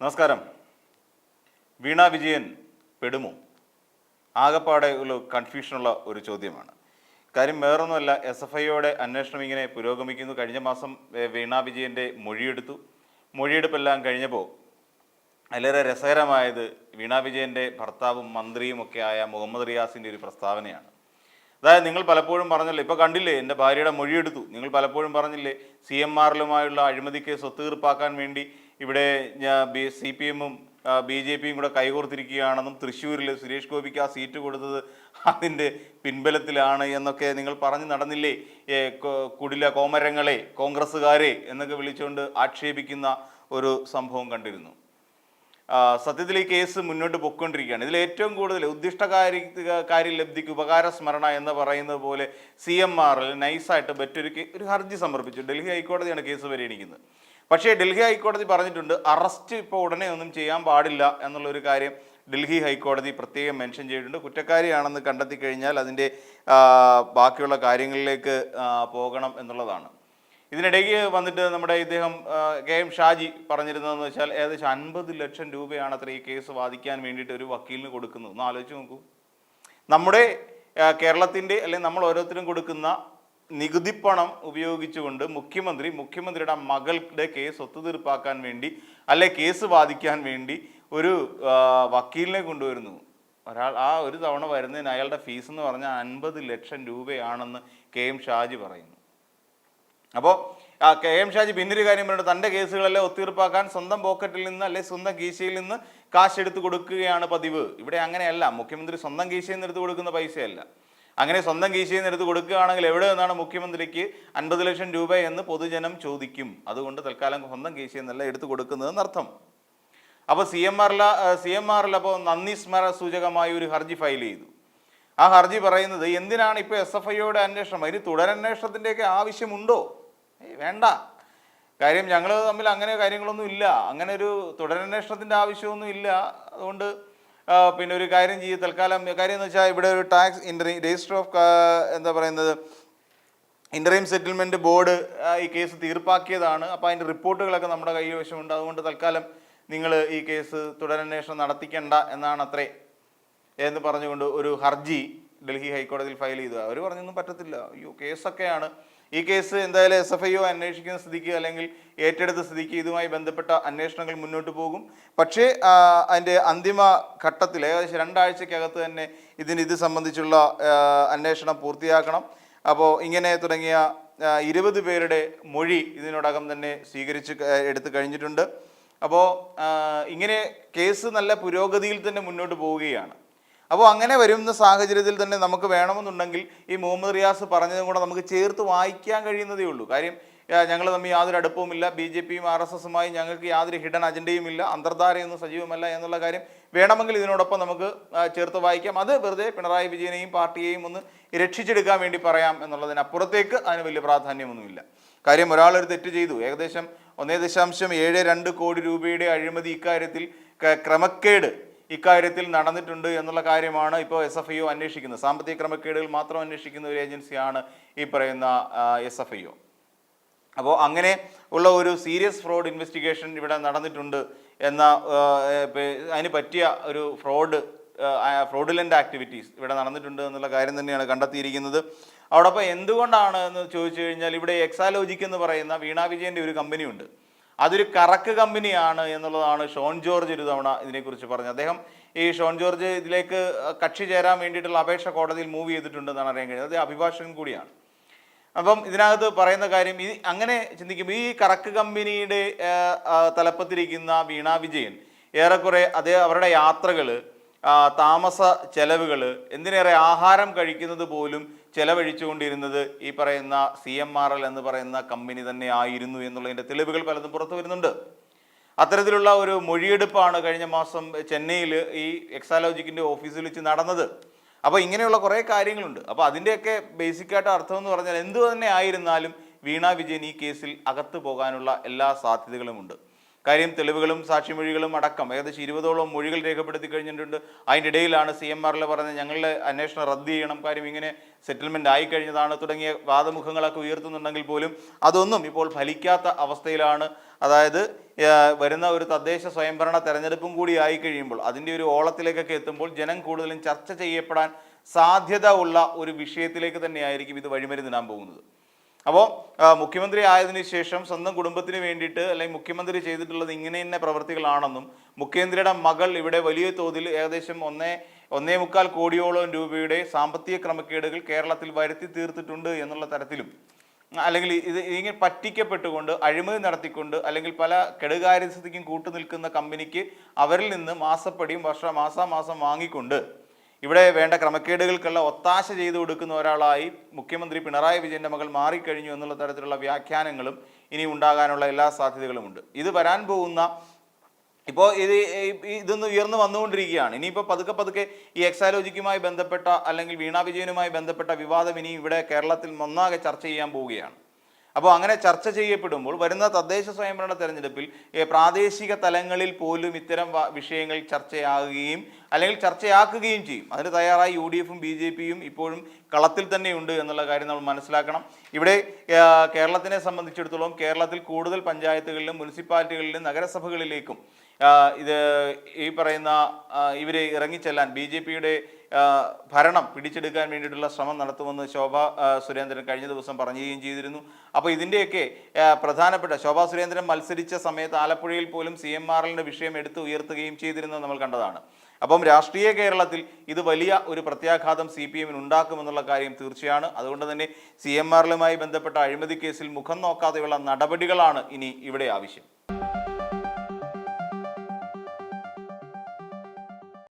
നമസ്കാരം. വീണ വിജയൻ പെടുമോ? ആകപ്പാടെ ഒരു കൺഫ്യൂഷനുള്ള ഒരു ചോദ്യമാണ്. കാര്യം വേറൊന്നുമല്ല, SFIയുടെ അന്വേഷണം ഇങ്ങനെ പുരോഗമിക്കുന്നു. കഴിഞ്ഞ മാസം വീണ വിജയൻ്റെ മൊഴിയെടുത്തു. മൊഴിയെടുപ്പെല്ലാം കഴിഞ്ഞപ്പോൾ വളരെ രസകരമായത് വീണ വിജയൻ്റെ ഭർത്താവും മന്ത്രിയും ഒക്കെ ആയ മുഹമ്മദ് റിയാസിൻ്റെ ഒരു പ്രസ്താവനയാണ്. അതായത്, നിങ്ങൾ പലപ്പോഴും പറഞ്ഞില്ലേ, ഇപ്പോൾ കണ്ടില്ലേ എൻ്റെ ഭാര്യയുടെ മൊഴിയെടുത്തു, നിങ്ങൾ പലപ്പോഴും പറഞ്ഞില്ലേ CMRലുമായുള്ള അഴിമതിക്ക് സ്വത്തുതീർപ്പാക്കാൻ വേണ്ടി ഇവിടെ CPM-ഉം BJP-യും കൂടെ കൈകോർത്തിരിക്കുകയാണെന്നും തൃശ്ശൂരിൽ സുരേഷ് ഗോപിക്ക് ആ സീറ്റ് കൊടുത്തത് അതിൻ്റെ പിൻബലത്തിലാണ് എന്നൊക്കെ നിങ്ങൾ പറഞ്ഞു നടന്നില്ലേ? കുടില കോമരങ്ങളെ, കോൺഗ്രസ്സുകാരെ എന്നൊക്കെ വിളിച്ചുകൊണ്ട് ആക്ഷേപിക്കുന്ന ഒരു സംഭവം കണ്ടിരുന്നു. സത്യത്തിൽ ഈ കേസ് മുന്നോട്ട് പൊയ്ക്കൊണ്ടിരിക്കുകയാണ്. ഇതിൽ ഏറ്റവും കൂടുതൽ കാര്യലബ്ധിക്ക് ഉപകാര സ്മരണ എന്ന് പറയുന്നത് പോലെ CMRൽ നൈസായിട്ട് ഒരു ഹർജി സമർപ്പിച്ചു. ഡൽഹി ഹൈക്കോടതിയാണ് കേസ് പരിഗണിക്കുന്നത്. പക്ഷേ ഡൽഹി ഹൈക്കോടതി പറഞ്ഞിട്ടുണ്ട്, അറസ്റ്റ് ഇപ്പോൾ ഉടനെ ഒന്നും ചെയ്യാൻ പാടില്ല എന്നുള്ളൊരു കാര്യം ഡൽഹി ഹൈക്കോടതി പ്രത്യേകം മെൻഷൻ ചെയ്തിട്ടുണ്ട്. കുറ്റക്കാരിയാണെന്ന് കണ്ടെത്തി കഴിഞ്ഞാൽ അതിൻ്റെ ബാക്കിയുള്ള കാര്യങ്ങളിലേക്ക് പോകണം എന്നുള്ളതാണ്. ഇതിനിടയ്ക്ക് വന്നിട്ട് നമ്മുടെ ഇദ്ദേഹം KM ഷാജി പറഞ്ഞിരുന്നതെന്ന് വെച്ചാൽ ഏകദേശം 50 ലക്ഷം രൂപയാണ് അത്ര ഈ കേസ് വാദിക്കാൻ വേണ്ടിയിട്ട് ഒരു വക്കീലിന് കൊടുക്കുന്നത്. ഒന്ന് ആലോചിച്ച് നോക്കൂ. നമ്മുടെ കേരളത്തിൻ്റെ അല്ലെങ്കിൽ നമ്മൾ ഓരോരുത്തരും കൊടുക്കുന്ന നികുതിപ്പണം ഉപയോഗിച്ചുകൊണ്ട് മുഖ്യമന്ത്രിയുടെ മകളുടെ കേസ് ഒത്തുതീർപ്പാക്കാൻ വേണ്ടി അല്ലെ കേസ് വാദിക്കാൻ വേണ്ടി ഒരു വക്കീലിനെ കൊണ്ടുവരുന്നു. ആ ഒരു തവണ വരുന്നതിന് അയാളുടെ ഫീസ് എന്ന് പറഞ്ഞാൽ 50 ലക്ഷം രൂപയാണെന്ന് KM ഷാജി പറയുന്നു. അപ്പോൾ KM ഷാജി പിന്നൊരു കാര്യം പറയുന്നത്, തൻ്റെ കേസുകളെല്ലാം ഒത്തുതീർപ്പാക്കാൻ സ്വന്തം പോക്കറ്റിൽ നിന്ന് അല്ലെ സ്വന്തം കീശയിൽ നിന്ന് കാശെടുത്ത് കൊടുക്കുകയാണ് പതിവ്. ഇവിടെ അങ്ങനെയല്ല. മുഖ്യമന്ത്രി സ്വന്തം കീശയിൽ നിന്ന് എടുത്ത് കൊടുക്കുന്ന പൈസയല്ല. അങ്ങനെ സ്വന്തം കീശയിൽ നിന്ന് എടുത്ത് കൊടുക്കുകയാണെങ്കിൽ എവിടെ നിന്നാണ് മുഖ്യമന്ത്രിക്ക് 50 ലക്ഷം രൂപ എന്ന് പൊതുജനം ചോദിക്കും. അതുകൊണ്ട് തൽക്കാലം സ്വന്തം കീശയിൽ നിന്നല്ല എടുത്ത് കൊടുക്കുന്നതെന്നർത്ഥം. അപ്പോൾ CMRൽ അപ്പോൾ നന്ദി സ്മരണ സൂചകമായി ഒരു ഹർജി ഫയൽ ചെയ്തു. ആ ഹർജി പറയുന്നത്, എന്തിനാണ് ഇപ്പോൾ SFIയുടെ അന്വേഷണം, അതിന് തുടരന്വേഷണത്തിൻ്റെയൊക്കെ ആവശ്യമുണ്ടോ? വേണ്ട. കാര്യം ഞങ്ങൾ തമ്മിൽ അങ്ങനെ കാര്യങ്ങളൊന്നും ഇല്ല, അങ്ങനെ ഒരു തുടരന്വേഷണത്തിൻ്റെ ആവശ്യമൊന്നും ഇല്ല. അതുകൊണ്ട് പിന്നെ ഒരു കാര്യം ചെയ്യും, തൽക്കാലം കാര്യം എന്ന് വെച്ചാൽ ഇവിടെ ഒരു tax register of interim settlement board ഈ കേസ് തീർപ്പാക്കിയതാണ്. അപ്പോൾ അതിൻ്റെ റിപ്പോർട്ടുകളൊക്കെ നമ്മുടെ കൈവശമുണ്ട്. അതുകൊണ്ട് തൽക്കാലം നിങ്ങൾ ഈ കേസ് തുടരന്വേഷണം നടത്തിക്കണ്ട എന്നാണ് അത്രേ എന്ന് പറഞ്ഞുകൊണ്ട് ഒരു ഹർജി ഡൽഹി ഹൈക്കോടതിയിൽ ഫയൽ ചെയ്തു. അവർ പറഞ്ഞൊന്നും പറ്റത്തില്ല, അയ്യോ കേസൊക്കെയാണ്, ഈ കേസ് എന്തായാലും SFIO അന്വേഷിക്കുന്ന സ്ഥിതിക്ക് അല്ലെങ്കിൽ ഏറ്റെടുത്ത സ്ഥിതിക്ക് ഇതുമായി ബന്ധപ്പെട്ട അന്വേഷണങ്ങൾ മുന്നോട്ട് പോകും. പക്ഷേ അതിൻ്റെ അന്തിമ ഘട്ടത്തിൽ ഏകദേശം 2 ആഴ്ചക്കകത്ത് തന്നെ ഇത് സംബന്ധിച്ചുള്ള അന്വേഷണം പൂർത്തിയാക്കണം. അപ്പോൾ ഇങ്ങനെ തുടങ്ങിയ 20 പേരുടെ മൊഴി ഇതിനോടകം തന്നെ എടുത്തു കഴിഞ്ഞിട്ടുണ്ട്. അപ്പോൾ ഇങ്ങനെ കേസ് നല്ല പുരോഗതിയിൽ തന്നെ മുന്നോട്ട് പോവുകയാണ്. അപ്പോൾ അങ്ങനെ വരുന്ന സാഹചര്യത്തിൽ തന്നെ നമുക്ക് വേണമെന്നുണ്ടെങ്കിൽ ഈ മുഹമ്മദ് റിയാസ് പറഞ്ഞതും കൂടെ നമുക്ക് ചേർത്ത് വായിക്കാൻ കഴിയുന്നതേ ഉള്ളൂ. കാര്യം ഞങ്ങൾ തമ്മിൽ യാതൊരു അടുപ്പവുമില്ല, BJP-യും RSSുമായി ഞങ്ങൾക്ക് യാതൊരു ഹിഡൻ അജണ്ടയും ഇല്ല, അന്തർധാരയൊന്നും സജീവമല്ല എന്നുള്ള കാര്യം വേണമെങ്കിൽ ഇതിനോടൊപ്പം നമുക്ക് ചേർത്ത് വായിക്കാം. അത് വെറുതെ പിണറായി വിജയനെയും പാർട്ടിയെയും ഒന്ന് രക്ഷിച്ചെടുക്കാൻ വേണ്ടി പറയാം എന്നുള്ളതിനപ്പുറത്തേക്ക് അതിന് വലിയ പ്രാധാന്യമൊന്നുമില്ല. കാര്യം ഒരാളൊരു തെറ്റ് ചെയ്തു, ഏകദേശം 1.72 കോടി രൂപയുടെ അഴിമതി ക്രമക്കേട് ഇക്കാര്യത്തിൽ നടന്നിട്ടുണ്ട് എന്നുള്ള കാര്യമാണ് ഇപ്പോൾ SFIO അന്വേഷിക്കുന്നത്. സാമ്പത്തിക ക്രമക്കേടുകൾ മാത്രം അന്വേഷിക്കുന്ന ഒരു ഏജൻസിയാണ് ഈ പറയുന്ന SFIO. അപ്പോൾ അങ്ങനെ ഉള്ള ഒരു സീരിയസ് ഫ്രോഡ് ഇൻവെസ്റ്റിഗേഷൻ ഇവിടെ നടന്നിട്ടുണ്ട് എന്ന അതിന് പറ്റിയ ഒരു ഫ്രോഡുലൻ്റ് ആക്ടിവിറ്റീസ് ഇവിടെ നടന്നിട്ടുണ്ട് എന്നുള്ള കാര്യം തന്നെയാണ് കണ്ടെത്തിയിരിക്കുന്നത്. അതോടൊപ്പം എന്തുകൊണ്ടാണ് എന്ന് ചോദിച്ചു കഴിഞ്ഞാൽ, ഇവിടെ എക്സാലോജിക് എന്ന് പറയുന്ന വീണ വിജയൻ്റെ ഒരു കമ്പനിയുണ്ട്, അതൊരു കറക്ക് കമ്പനിയാണ് എന്നുള്ളതാണ് ഷോൺ ജോർജ് ഒരു തവണ ഇതിനെക്കുറിച്ച് പറഞ്ഞത്. അദ്ദേഹം ഈ ഷോൺ ജോർജ് ഇതിലേക്ക് കക്ഷി ചേരാൻ വേണ്ടിയിട്ടുള്ള അപേക്ഷ കോടതിയിൽ മൂവ് ചെയ്തിട്ടുണ്ടെന്നാണ് അറിയാൻ കഴിയുന്നത്. അത് അഭിഭാഷകൻ കൂടിയാണ്. അപ്പം ഇതിനകത്ത് പറയുന്ന കാര്യം, അങ്ങനെ ചിന്തിക്കുമ്പോൾ ഈ കറക്ക് കമ്പനിയുടെ തലപ്പത്തിരിക്കുന്ന വീണ വിജയൻ ഏറെക്കുറെ അവരുടെ യാത്രകൾ, താമസ ചെലവുകൾ, എന്തിനേറെ ആഹാരം കഴിക്കുന്നത് പോലും ചെലവഴിച്ചുകൊണ്ടിരുന്നത് ഈ പറയുന്ന CMRL എന്ന് പറയുന്ന കമ്പനി തന്നെ ആയിരുന്നു എന്നുള്ളതിൻ്റെ തെളിവുകൾ പലതും പുറത്തു വരുന്നുണ്ട്. അത്തരത്തിലുള്ള ഒരു മൊഴിയെടുപ്പാണ് കഴിഞ്ഞ മാസം ചെന്നൈയിൽ ഈ എക്സാലോജിക്കിൻ്റെ ഓഫീസിൽ വെച്ച് നടന്നത്. അപ്പോൾ ഇങ്ങനെയുള്ള കുറേ കാര്യങ്ങളുണ്ട്. അപ്പോൾ അതിൻ്റെയൊക്കെ ബേസിക്കായിട്ട് അർത്ഥം എന്ന് പറഞ്ഞാൽ എന്തു തന്നെ ആയിരുന്നാലും വീണ വിജയൻ ഈ കേസിൽ അകത്ത് പോകാനുള്ള എല്ലാ സാധ്യതകളുമുണ്ട്. കാര്യം തെളിവുകളും സാക്ഷിമൊഴികളും അടക്കം ഏകദേശം 20ഓളം മൊഴികൾ രേഖപ്പെടുത്തി കഴിഞ്ഞിട്ടുണ്ട്. അതിൻ്റെ ഇടയിലാണ് CMRL പറഞ്ഞത് ഞങ്ങളുടെ അന്വേഷണം റദ്ദ് ചെയ്യണം, കാര്യം ഇങ്ങനെ സെറ്റിൽമെൻ്റ് ആയി കഴിഞ്ഞതാണ് തുടങ്ങിയ വാദമുഖങ്ങളൊക്കെ ഉയർത്തുന്നുണ്ടെങ്കിൽ പോലും അതൊന്നും ഇപ്പോൾ ഫലിക്കാത്ത അവസ്ഥയിലാണ്. അതായത് വരുന്ന ഒരു തദ്ദേശ സ്വയംഭരണ തെരഞ്ഞെടുപ്പും കൂടി ആയി കഴിയുമ്പോൾ അതിൻ്റെ ഒരു ഓളത്തിലേക്കൊക്കെ എത്തുമ്പോൾ ജനം കൂടുതലും ചർച്ച ചെയ്യപ്പെടാൻ സാധ്യത ഉള്ള ഒരു വിഷയത്തിലേക്ക് തന്നെയായിരിക്കും ഇത് വഴിമരുന്നിടാൻ പോകുന്നത്. അപ്പോൾ മുഖ്യമന്ത്രി ആയതിനു ശേഷം സ്വന്തം കുടുംബത്തിന് വേണ്ടിയിട്ട് അല്ലെങ്കിൽ മുഖ്യമന്ത്രി ചെയ്തിട്ടുള്ളത് ഇങ്ങനെ തന്നെ പ്രവൃത്തികളാണെന്നും മുഖ്യമന്ത്രിയുടെ മകൾ ഇവിടെ വലിയ തോതിൽ ഏകദേശം 1.25 കോടിയോളം രൂപയുടെ സാമ്പത്തിക ക്രമക്കേടുകൾ കേരളത്തിൽ വരുത്തി തീർത്തിട്ടുണ്ട് എന്നുള്ള തരത്തിലും, അല്ലെങ്കിൽ ഇങ്ങനെ പറ്റിക്കപ്പെട്ടുകൊണ്ട് അഴിമതി നടത്തിക്കൊണ്ട് അല്ലെങ്കിൽ പല കെടുകാര്യസ്ഥതയ്ക്കും കൂട്ടുനിൽക്കുന്ന കമ്പനിക്ക് അവരിൽ നിന്ന് മാസപ്പടിയും മാസാമാസം വാങ്ങിക്കൊണ്ട് ഇവിടെ വേണ്ട ക്രമക്കേടുകൾക്കുള്ള ഒത്താശ ചെയ്തു കൊടുക്കുന്ന ഒരാളായി മുഖ്യമന്ത്രി പിണറായി വിജയൻ്റെ മകൾ മാറിക്കഴിഞ്ഞു എന്നുള്ള തരത്തിലുള്ള വ്യാഖ്യാനങ്ങളും ഇനി ഉണ്ടാകാനുള്ള എല്ലാ സാധ്യതകളുമുണ്ട്. ഇത് വരാൻ പോകുന്ന ഇപ്പോൾ ഇതൊന്ന് ഉയർന്നു വന്നുകൊണ്ടിരിക്കുകയാണ്. ഇനിയിപ്പോൾ പതുക്കെ ഈ എക്സാലോജിക്കുമായി ബന്ധപ്പെട്ട അല്ലെങ്കിൽ വീണ വിജയനുമായി ബന്ധപ്പെട്ട വിവാദം ഇനി ഇവിടെ കേരളത്തിൽ ഒന്നാകെ ചർച്ച ചെയ്യാൻ പോവുകയാണ്. അപ്പോൾ അങ്ങനെ ചർച്ച ചെയ്യപ്പെടുമ്പോൾ വരുന്ന തദ്ദേശ സ്വയംഭരണ തെരഞ്ഞെടുപ്പിൽ പ്രാദേശിക തലങ്ങളിൽ പോലും ഇത്തരം വിഷയങ്ങൾ ചർച്ചയാകുകയും അല്ലെങ്കിൽ ചർച്ചയാക്കുകയും ചെയ്യും. അതിന് തയ്യാറായി UDFും BJPയും ഇപ്പോഴും കളത്തിൽ തന്നെയുണ്ട് എന്നുള്ള കാര്യം നമ്മൾ മനസ്സിലാക്കണം. ഇവിടെ കേരളത്തിനെ സംബന്ധിച്ചിടത്തോളം കേരളത്തിൽ കൂടുതൽ പഞ്ചായത്തുകളിലും മുനിസിപ്പാലിറ്റികളിലും നഗരസഭകളിലേക്കും ഇത് ഈ പറയുന്ന ഇവരെ ഇറങ്ങിച്ചെല്ലാൻ BJPയുടെ ഭരണം പിടിച്ചെടുക്കാൻ വേണ്ടിയിട്ടുള്ള ശ്രമം നടത്തുമെന്ന് ശോഭാ സുരേന്ദ്രൻ കഴിഞ്ഞ ദിവസം പറയുകയും ചെയ്തിരുന്നു. അപ്പോൾ ഇതിൻ്റെയൊക്കെ പ്രധാനപ്പെട്ട ശോഭാ സുരേന്ദ്രൻ മത്സരിച്ച സമയത്ത് ആലപ്പുഴയിൽ പോലും CMRLന്റെ വിഷയം എടുത്ത് ഉയർത്തുകയും ചെയ്തിരുന്നത് നമ്മൾ കണ്ടതാണ്. അപ്പം രാഷ്ട്രീയ കേരളത്തിൽ ഇത് വലിയ ഒരു പ്രത്യാഘാതം CPMന് ഉണ്ടാക്കുമെന്നുള്ള കാര്യം തീർച്ചയാണ്. അതുകൊണ്ട് തന്നെ CMRLുമായി ബന്ധപ്പെട്ട അഴിമതി കേസിൽ മുഖം നോക്കാതെയുള്ള നടപടികളാണ് ഇനി ഇവിടെ ആവശ്യം.